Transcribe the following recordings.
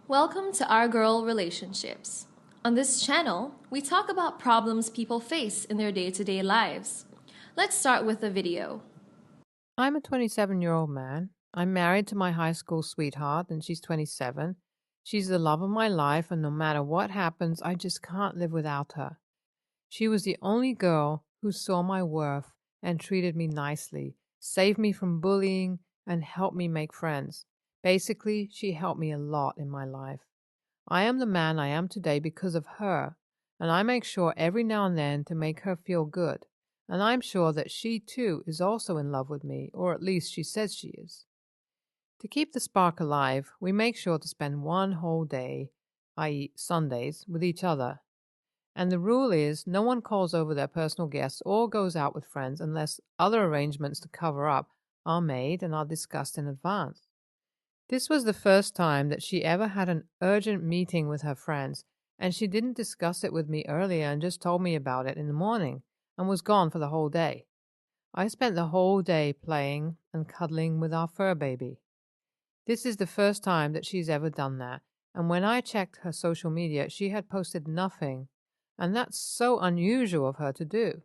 Welcome to Our Girl Relationships. On this channel, we talk about problems people face in their day-to-day lives. Let's start with a video. I'm a 27-year-old man. I'm married to my high school sweetheart, and she's 27. She's the love of my life, and no matter what happens, I just can't live without her. She was the only girl who saw my worth and treated me nicely, saved me from bullying, and helped me make friends. Basically, she helped me a lot in my life. I am the man I am today because of her, and I make sure every now and then to make her feel good. And I'm sure that she too is also in love with me, or at least she says she is. To keep the spark alive, we make sure to spend one whole day, i.e., Sundays, with each other. And the rule is no one calls over their personal guests or goes out with friends unless other arrangements to cover up are made and are discussed in advance. This was the first time that she ever had an urgent meeting with her friends, and she didn't discuss it with me earlier and just told me about it in the morning and was gone for the whole day. I spent the whole day playing and cuddling with our fur baby. This is the first time that she's ever done that, and when I checked her social media, she had posted nothing, and that's so unusual of her to do.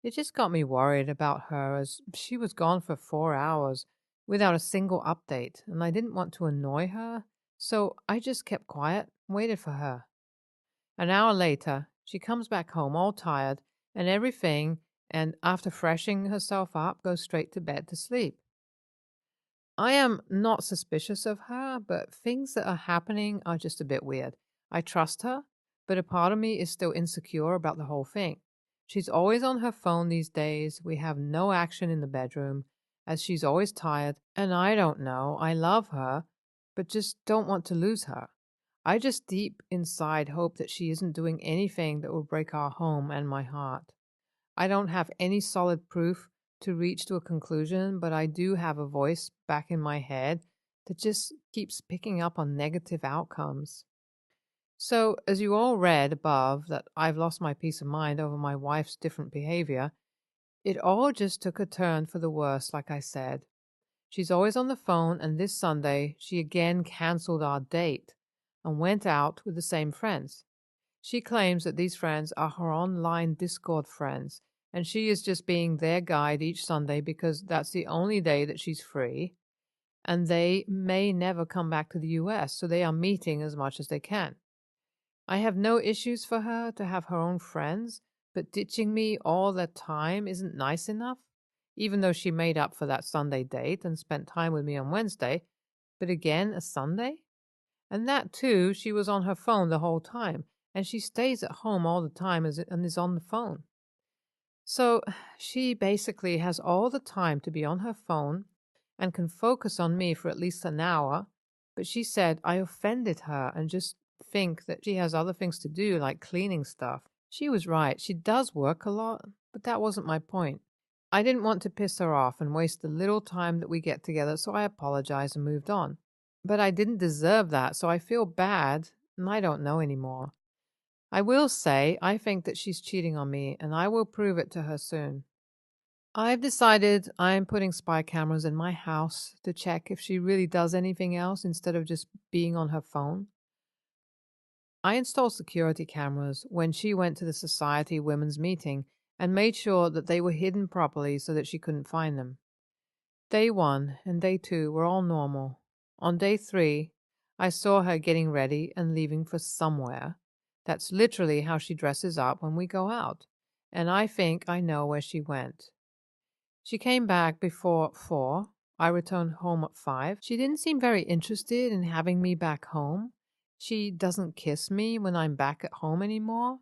It just got me worried about her as she was gone for 4 hours without a single update, and I didn't want to annoy her, so I just kept quiet and waited for her. An hour later, she comes back home all tired and everything, and after freshening herself up, goes straight to bed to sleep. I am not suspicious of her, but things that are happening are just a bit weird. I trust her, but a part of me is still insecure about the whole thing. She's always on her phone these days. We have no action in the bedroom, as she's always tired, and I don't know. I love her, but just don't want to lose her. I just deep inside hope that she isn't doing anything that will break our home and my heart. I don't have any solid proof to reach to a conclusion, but I do have a voice back in my head that just keeps picking up on negative outcomes. So, as you all read above, that I've lost my peace of mind over my wife's different behavior, it all just took a turn for the worse, like I said. She's always on the phone, and this Sunday she again cancelled our date and went out with the same friends. She claims that these friends are her online Discord friends, and she is just being their guide each Sunday because that's the only day that she's free, and they may never come back to the US, so they are meeting as much as they can. I have no issues for her to have her own friends, but ditching me all the time isn't nice enough, even though she made up for that Sunday date and spent time with me on Wednesday, but again, a Sunday? And that too, she was on her phone the whole time, and she stays at home all the time and is on the phone. So she basically has all the time to be on her phone and can focus on me for at least an hour, but she said I offended her and just think that she has other things to do, like cleaning stuff. She was right. She does work a lot, but that wasn't my point. I didn't want to piss her off and waste the little time that we get together, so I apologized and moved on. But I didn't deserve that, so I feel bad, and I don't know anymore. I will say I think that she's cheating on me, and I will prove it to her soon. I've decided I'm putting spy cameras in my house to check if she really does anything else instead of just being on her phone. I installed security cameras when she went to the Society Women's meeting and made sure that they were hidden properly so that she couldn't find them. Day 1 and Day 2 were all normal. On Day 3, I saw her getting ready and leaving for somewhere. That's literally how she dresses up when we go out, and I think I know where she went. She came back before 4. I returned home at 5. She didn't seem very interested in having me back home. She doesn't kiss me when I'm back at home anymore.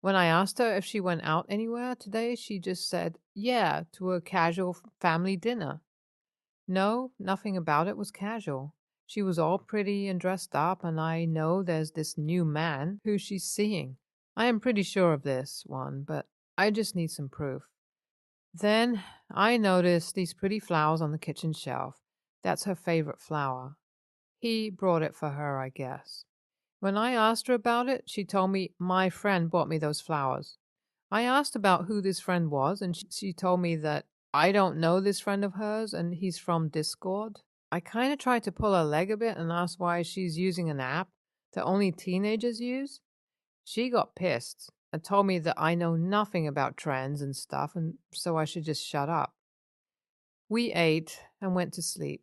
When I asked her if she went out anywhere today, she just said, yeah, to a casual family dinner. No, nothing about it was casual. She was all pretty and dressed up, and I know there's this new man who she's seeing. I am pretty sure of this one, but I just need some proof. Then I noticed these pretty flowers on the kitchen shelf. That's her favorite flower. He brought it for her, I guess. When I asked her about it, she told me my friend bought me those flowers. I asked about who this friend was, and she told me that I don't know this friend of hers and he's from Discord. I kind of tried to pull her leg a bit and asked why she's using an app that only teenagers use. She got pissed and told me that I know nothing about trends and stuff, and so I should just shut up. We ate and went to sleep.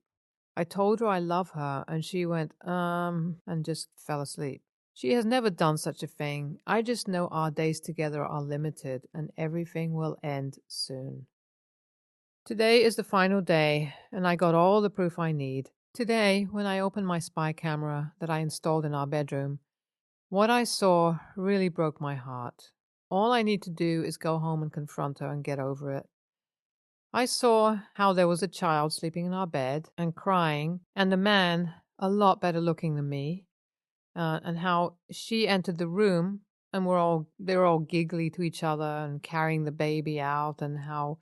I told her I love her, and she went, and just fell asleep. She has never done such a thing. I just know our days together are limited, and everything will end soon. Today is the final day, and I got all the proof I need. Today, when I opened my spy camera that I installed in our bedroom, what I saw really broke my heart. All I need to do is go home and confront her and get over it. I saw how there was a child sleeping in our bed and crying, and a man, a lot better looking than me, and how she entered the room and they were all giggly to each other and carrying the baby out, and how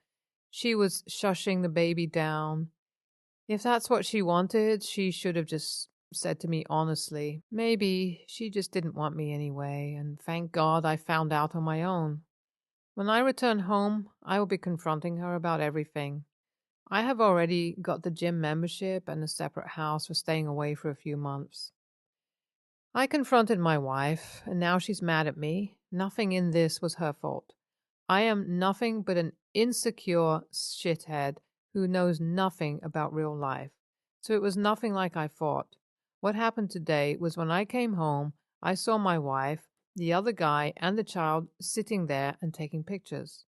she was shushing the baby down. If that's what she wanted, she should have just said to me honestly. Maybe she just didn't want me anyway, and thank God I found out on my own. When I return home, I will be confronting her about everything. I have already got the gym membership and a separate house for staying away for a few months. I confronted my wife, and now she's mad at me. Nothing in this was her fault. I am nothing but an insecure shithead who knows nothing about real life. So it was nothing like I thought. What happened today was when I came home, I saw my wife, the other guy, and the child sitting there and taking pictures.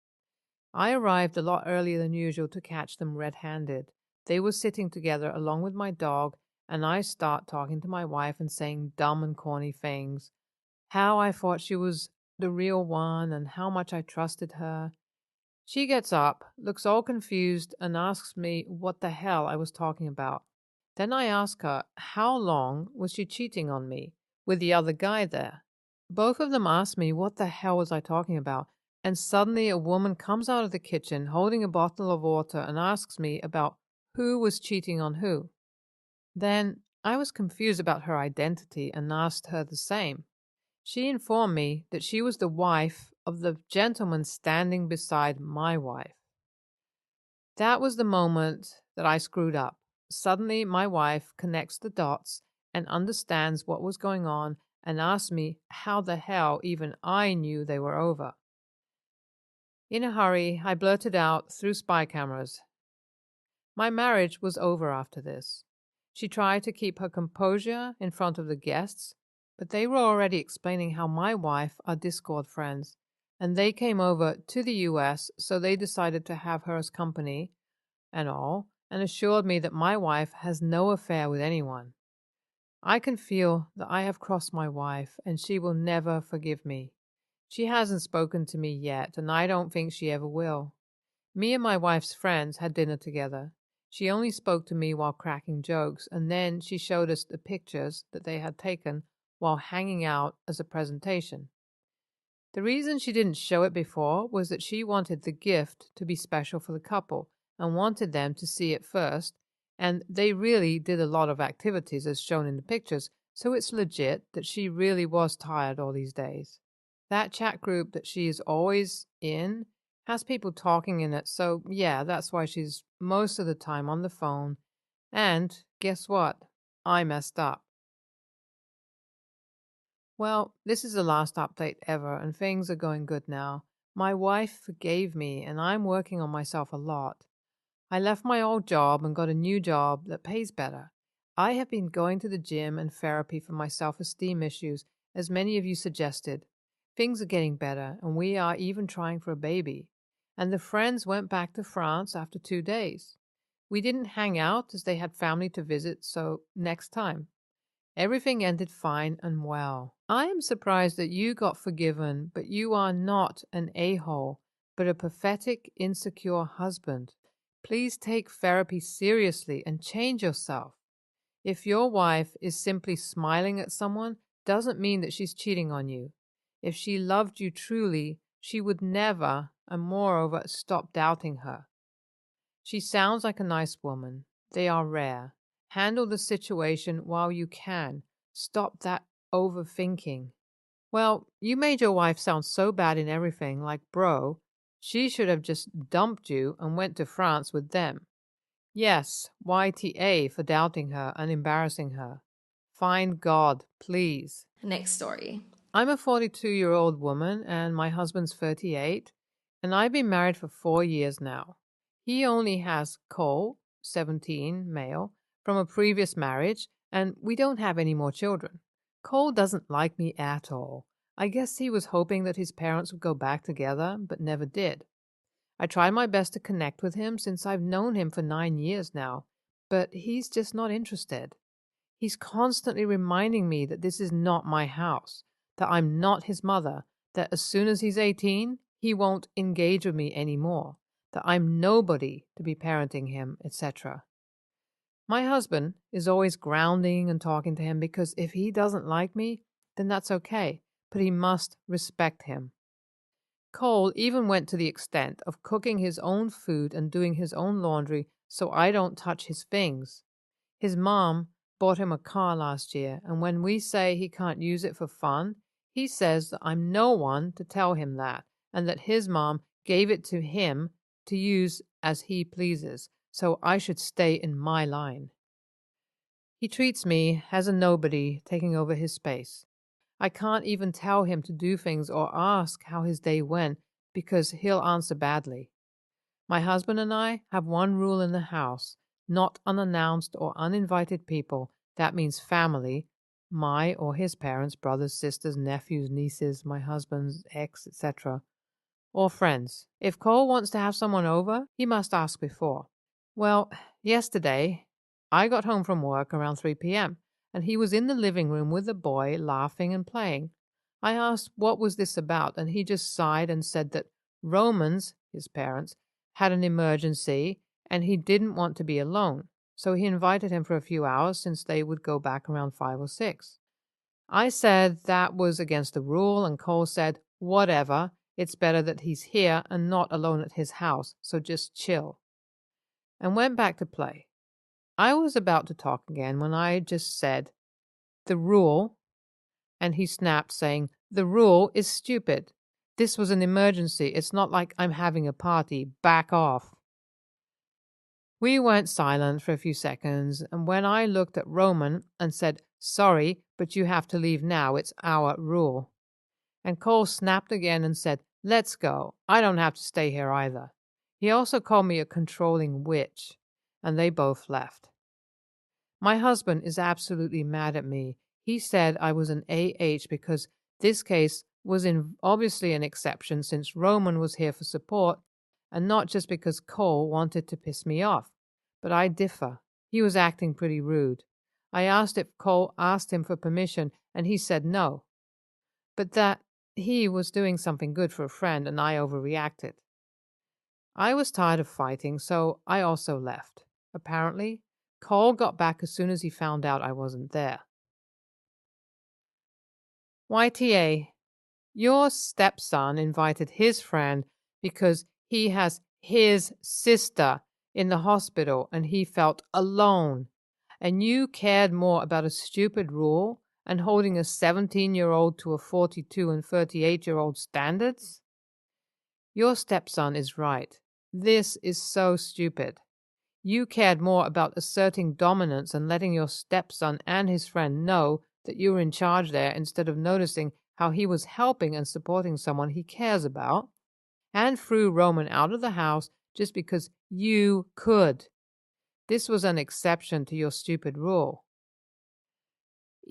I arrived a lot earlier than usual to catch them red-handed. They were sitting together along with my dog, and I start talking to my wife and saying dumb and corny things. How I thought she was the real one and how much I trusted her. She gets up, looks all confused, and asks me what the hell I was talking about. Then I ask her, how long was she cheating on me with the other guy there? Both of them asked me what the hell was I talking about, and suddenly a woman comes out of the kitchen holding a bottle of water and asks me about who was cheating on who. Then I was confused about her identity and asked her the same. She informed me that she was the wife of the gentleman standing beside my wife. That was the moment that I screwed up. Suddenly, my wife connects the dots and understands what was going on and asks me how the hell even I knew they were over. In a hurry, I blurted out through spy cameras. My marriage was over after this. She tried to keep her composure in front of the guests, but they were already explaining how my wife are Discord friends, and they came over to the US, so they decided to have her as company and all, and assured me that my wife has no affair with anyone. I can feel that I have crossed my wife, and she will never forgive me. She hasn't spoken to me yet, and I don't think she ever will. Me and my wife's friends had dinner together. She only spoke to me while cracking jokes, and then she showed us the pictures that they had taken while hanging out as a presentation. The reason she didn't show it before was that she wanted the gift to be special for the couple and wanted them to see it first, and they really did a lot of activities as shown in the pictures, so it's legit that she really was tired all these days. That chat group that she is always in has people talking in it, so yeah, that's why she's most of the time on the phone. And guess what? I messed up. Well, this is the last update ever, and things are going good now. My wife forgave me, and I'm working on myself a lot. I left my old job and got a new job that pays better. I have been going to the gym and therapy for my self-esteem issues, as many of you suggested. Things are getting better, and we are even trying for a baby. And the friends went back to France after 2 days. We didn't hang out as they had family to visit, so next time. Everything ended fine and well. I am surprised that you got forgiven, but you are not an a-hole, but a pathetic, insecure husband. Please take therapy seriously and change yourself. If your wife is simply smiling at someone, doesn't mean that she's cheating on you. If she loved you truly, she would never, and moreover, stop doubting her. She sounds like a nice woman. They are rare. Handle the situation while you can. Stop that overthinking. Well, you made your wife sound so bad in everything, like bro. She should have just dumped you and went to France with them. Yes, YTA for doubting her and embarrassing her. Find God, please. Next story. I'm a 42-year-old woman and my husband's 38, and I've been married for 4 years now. He only has Cole, 17, male, from a previous marriage, and we don't have any more children. Cole doesn't like me at all. I guess he was hoping that his parents would go back together, but never did. I tried my best to connect with him since I've known him for 9 years now, but he's just not interested. He's constantly reminding me that this is not my house, that I'm not his mother, that as soon as he's 18, he won't engage with me anymore, that I'm nobody to be parenting him, etc. My husband is always grounding and talking to him because if he doesn't like me, then that's okay, but he must respect him. Cole even went to the extent of cooking his own food and doing his own laundry so I don't touch his things. His mom bought him a car last year, and when we say he can't use it for fun, he says that I'm no one to tell him that, and that his mom gave it to him to use as he pleases, so I should stay in my line. He treats me as a nobody taking over his space. I can't even tell him to do things or ask how his day went because he'll answer badly. My husband and I have one rule in the house: not unannounced or uninvited people. That means family, my or his parents, brothers, sisters, nephews, nieces, my husband's ex, etc., or friends. If Cole wants to have someone over, he must ask before. Well, yesterday, I got home from work around 3 p.m., and he was in the living room with the boy, laughing and playing. I asked what was this about, and he just sighed and said that Romans, his parents, had an emergency, and he didn't want to be alone, so he invited him for a few hours since they would go back around 5 or 6. I said that was against the rule, and Cole said, whatever, it's better that he's here and not alone at his house, so just chill, and went back to play. I was about to talk again when I just said, the rule, and he snapped, saying, the rule is stupid. This was an emergency. It's not like I'm having a party. Back off. We went silent for a few seconds, and when I looked at Roman and said, sorry, but you have to leave now, it's our rule. And Cole snapped again and said, let's go. I don't have to stay here either. He also called me a controlling witch, and they both left. My husband is absolutely mad at me. He said I was an AH because this case was obviously an exception since Roman was here for support, and not just because Cole wanted to piss me off. But I differ. He was acting pretty rude. I asked if Cole asked him for permission, and he said no, but that he was doing something good for a friend, and I overreacted. I was tired of fighting, so I also left. Apparently, Cole got back as soon as he found out I wasn't there. YTA, your stepson invited his friend because he has his sister in the hospital and he felt alone. And you cared more about a stupid rule and holding a 17-year-old to a 42 and 38-year-old standards? Your stepson is right. This is so stupid. You cared more about asserting dominance and letting your stepson and his friend know that you were in charge there instead of noticing how he was helping and supporting someone he cares about, and threw Roman out of the house just because you could. This was an exception to your stupid rule.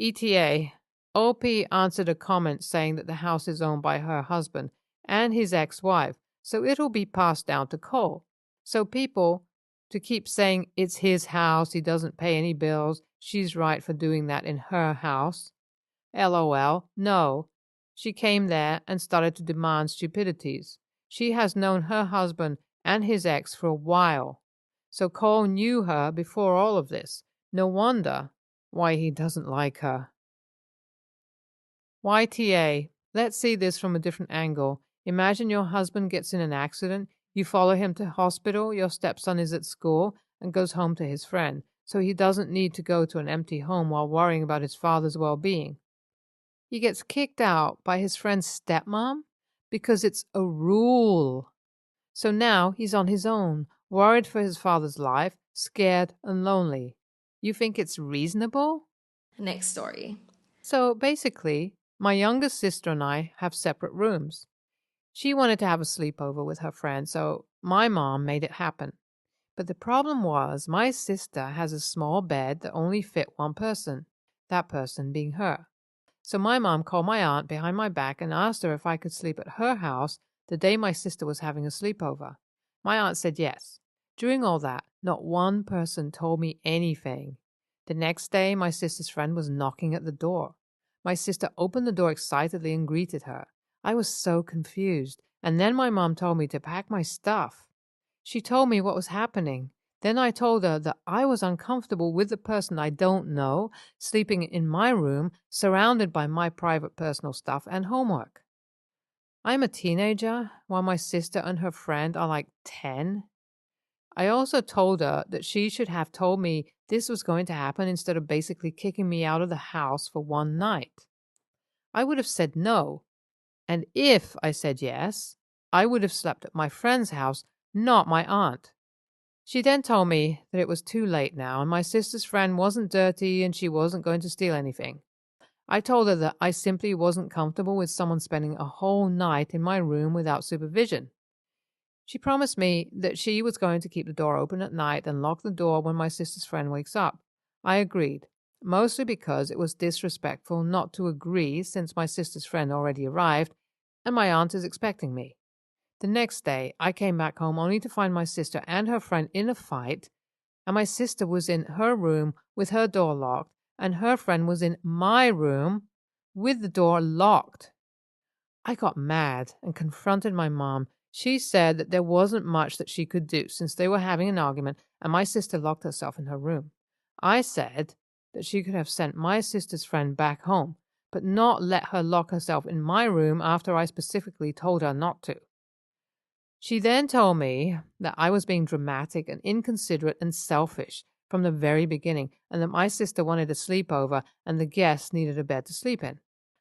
ETA, OP answered a comment saying that the house is owned by her husband and his ex-wife, so it'll be passed down to Cole. So people to keep saying it's his house, he doesn't pay any bills, she's right for doing that in her house. LOL, no. She came there and started to demand stupidities. She has known her husband and his ex for a while. So Cole knew her before all of this. No wonder why he doesn't like her. YTA, let's see this from a different angle. Imagine your husband gets in an accident, you follow him to hospital, your stepson is at school, and goes home to his friend, so he doesn't need to go to an empty home while worrying about his father's well-being. He gets kicked out by his friend's stepmom because it's a rule. So now he's on his own, worried for his father's life, scared and lonely. You think it's reasonable? Next story. So basically, my youngest sister and I have separate rooms. She wanted to have a sleepover with her friend, so my mom made it happen. But the problem was my sister has a small bed that only fit one person, that person being her. So my mom called my aunt behind my back and asked her if I could sleep at her house the day my sister was having a sleepover. My aunt said yes. During all that, not one person told me anything. The next day, my sister's friend was knocking at the door. My sister opened the door excitedly and greeted her. I was so confused, and then my mom told me to pack my stuff. She told me what was happening. Then I told her that I was uncomfortable with the person I don't know sleeping in my room, surrounded by my private personal stuff and homework. I'm a teenager, while my sister and her friend are like 10. I also told her that she should have told me this was going to happen instead of basically kicking me out of the house for one night. I would have said no, and if I said yes, I would have slept at my friend's house, not my aunt. She then told me that it was too late now and my sister's friend wasn't dirty and she wasn't going to steal anything. I told her that I simply wasn't comfortable with someone spending a whole night in my room without supervision. She promised me that she was going to keep the door open at night and lock the door when my sister's friend wakes up. I agreed, mostly because it was disrespectful not to agree since my sister's friend already arrived and my aunt is expecting me. The next day, I came back home only to find my sister and her friend in a fight, and my sister was in her room with her door locked, and her friend was in my room with the door locked. I got mad and confronted my mom. She said that there wasn't much that she could do since they were having an argument and my sister locked herself in her room. I said that she could have sent my sister's friend back home, but not let her lock herself in my room after I specifically told her not to. She then told me that I was being dramatic and inconsiderate and selfish from the very beginning, and that my sister wanted a sleepover and the guests needed a bed to sleep in.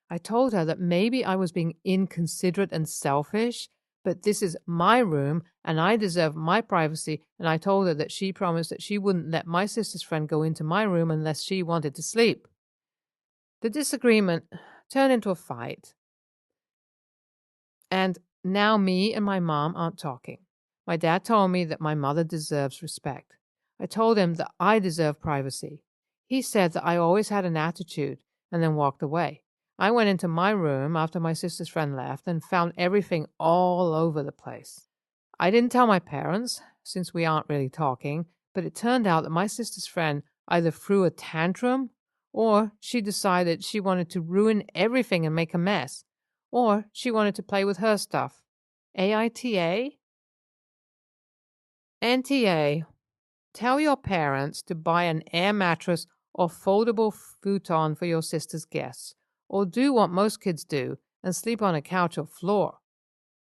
I told her that maybe I was being inconsiderate and selfish, but this is my room and I deserve my privacy, and I told her that she promised that she wouldn't let my sister's friend go into my room unless she wanted to sleep. The disagreement turned into a fight, and now me and my mom aren't talking. My dad told me that my mother deserves respect. I told him that I deserve privacy. He said that I always had an attitude and then walked away. I went into my room after my sister's friend left and found everything all over the place. I didn't tell my parents, since we aren't really talking, but it turned out that my sister's friend either threw a tantrum or she decided she wanted to ruin everything and make a mess. Or she wanted to play with her stuff. AITA? NTA. Tell your parents to buy an air mattress or foldable futon for your sister's guests. Or do what most kids do and sleep on a couch or floor.